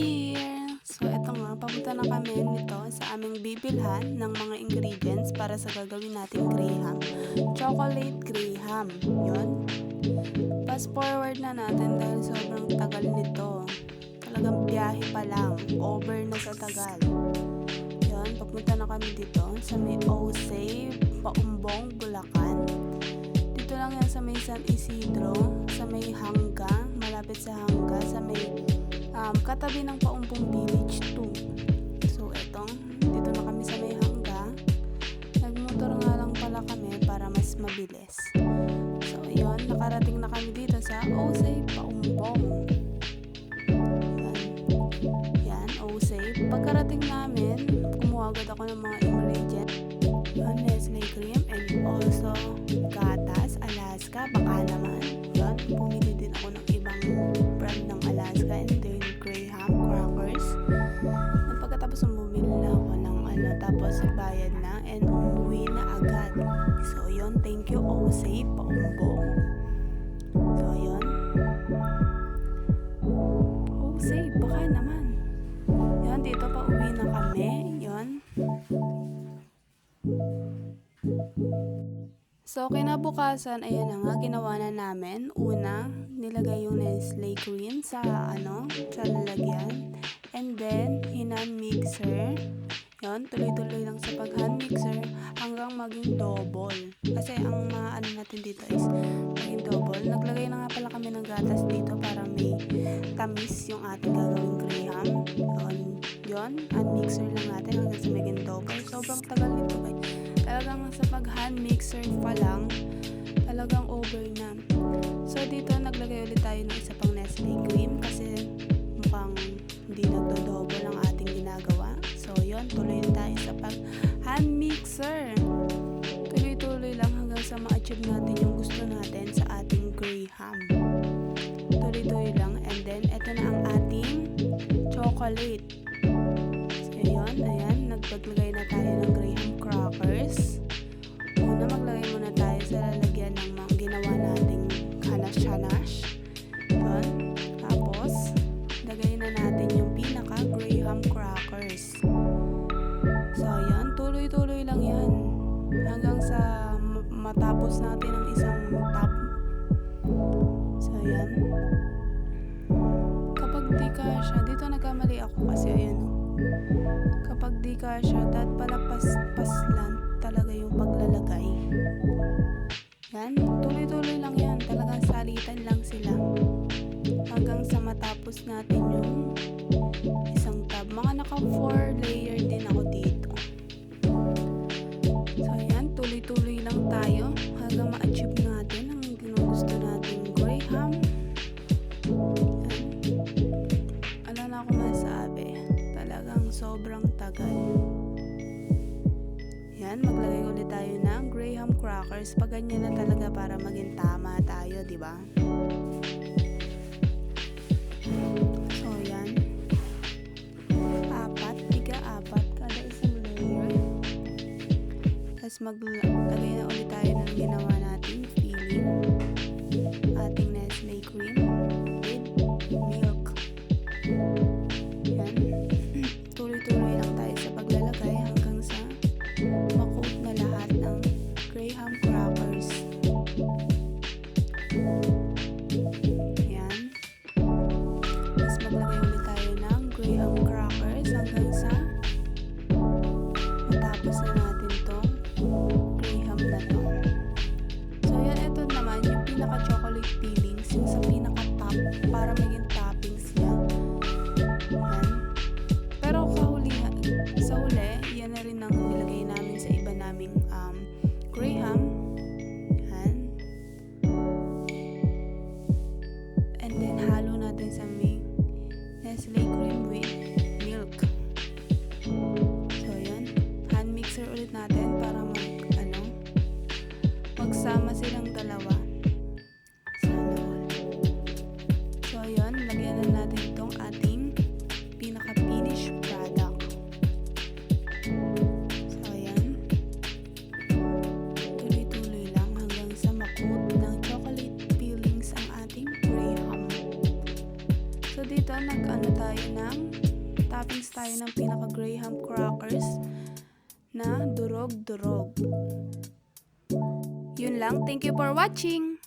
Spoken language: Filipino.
here! So eto nga, papunta na kami nito sa aming bibilhan ng mga ingredients para sa gagawin nating graham. Chocolate graham. Yun. Fast forward na natin dahil sobrang tagal nito. Talagang biyahe pa lang. Over na sa tagal. Yun, papunta na kami dito sa may Osay, Paumbong, Bulacan. Dito lang yan sa may San Isidro, sa may Hangga, malapit sa Hangga, sa may katabi ng Paumbong Village 2. So etong, dito na kami sa may Hangga. Nagmotor nga lang pala kami para mas mabilis. So yun, nakarating na kami dito sa Osay, Paumbong. Yan, Osay. Pagkarating namin, kumuha agad ako ng mga ingredients. Nestle cream and also gatas, Alaska, baka naman. Yan, pumili din ako ng ibang brand ng Alaska and then graham crackers. At pagkatapos bumili na ako ng tapos bayad na and umuwi na agad. So yun, thank you Osay, Paumbong. So yun. Osay, baka naman. Yan, dito pa uwi na kami. Yun. So, kinabukasan, ayan na nga, ginawa na namin. Una, nilagay yung Nestle cream sa lalagyan. And then, hinand mixer. Yun, tuloy-tuloy lang sa pag-hand mixer hanggang maging double. Kasi ang natin dito is maging double. Naglagay na nga pala kami ng gatas dito para may tamis yung ating gagawing graham. Yun, hand mixer lang natin hanggang sa maging double. Sobrang tagal nito guys. Talagang sa pag-hand mixer pa lang, talagang over na. So, dito naglagay ulit tayo ng isa pang Nestle cream kasi mukhang hindi nagdo-double ang ating ginagawa. So, yun, tuloy na tayo sa pag-hand mixer. Tuloy-tuloy lang hanggang sa ma-achieve natin yung gusto natin sa ating graham. Tuloy-tuloy lang. And then, eto na ang ating chocolate. So, yun, ayan, nagpaglagay na tayo ng graham crackers. Una, maglagay muna tayo sa lalagyan ng mga ginawa nating hanash-hanash. Yun. Tapos, lagay na natin yung pinaka-graham crackers. So, yan. Tuloy-tuloy lang yan. Hanggang sa matapos natin ang isang top. So, yan. Kapag di kasya, dito nagkamali ako kasi, ayan. Kapag di kasya, dapat pala pas lang talaga yung paglalagay. Yan. Tuloy-tuloy lang yan. Talagang salitan lang sila. Hanggang sa matapos natin yung isang tab. Mga naka 4 layer din ako dito. So ayan, tuloy-tuloy lang tayo hanggang ma-achieve natin ang ginugusto nating graham. Ano na ako masabi, talagang sobrang tagal. Yan, maglagay ulit tayo ng graham crackers. Pag ganyan na talaga para maging tama tayo, di ba? So, yan. 4 kada isang layer. Tapos maglagay na ulit tayo ng ginawa natin filling. Ating Nestle cream with milk. Yan. Tuloy-tuloy lang tayo sa paglalagay hanggang sa makoat na lahat ng graham crackers. Yan. Tapos maglagay ulit tayo ng graham crackers hanggang sa matapos na natin tong graham na to. So yan, ito naman yung pinaka-chocolate fillings, yung sa pinaka-top para maging toppings niya. Yan. Pero sa huli, yan na rin ang nilagay namin sa iba naming graham. Yan. And then, halo natin sa may Nestle cream with milk. So, yan. Hand mixer ulit natin para magsama silang dalawa. So, yan. Lagyan na natin itong ating pinaka-finish product. So, yan. Tuloy-tuloy lang hanggang sa makoat ng chocolate fillings ang ating graham. So, dito nag-ano tayo ng toppings tayo ng pinaka-graham crackers na durog-durog. Yun lang. Thank you for watching!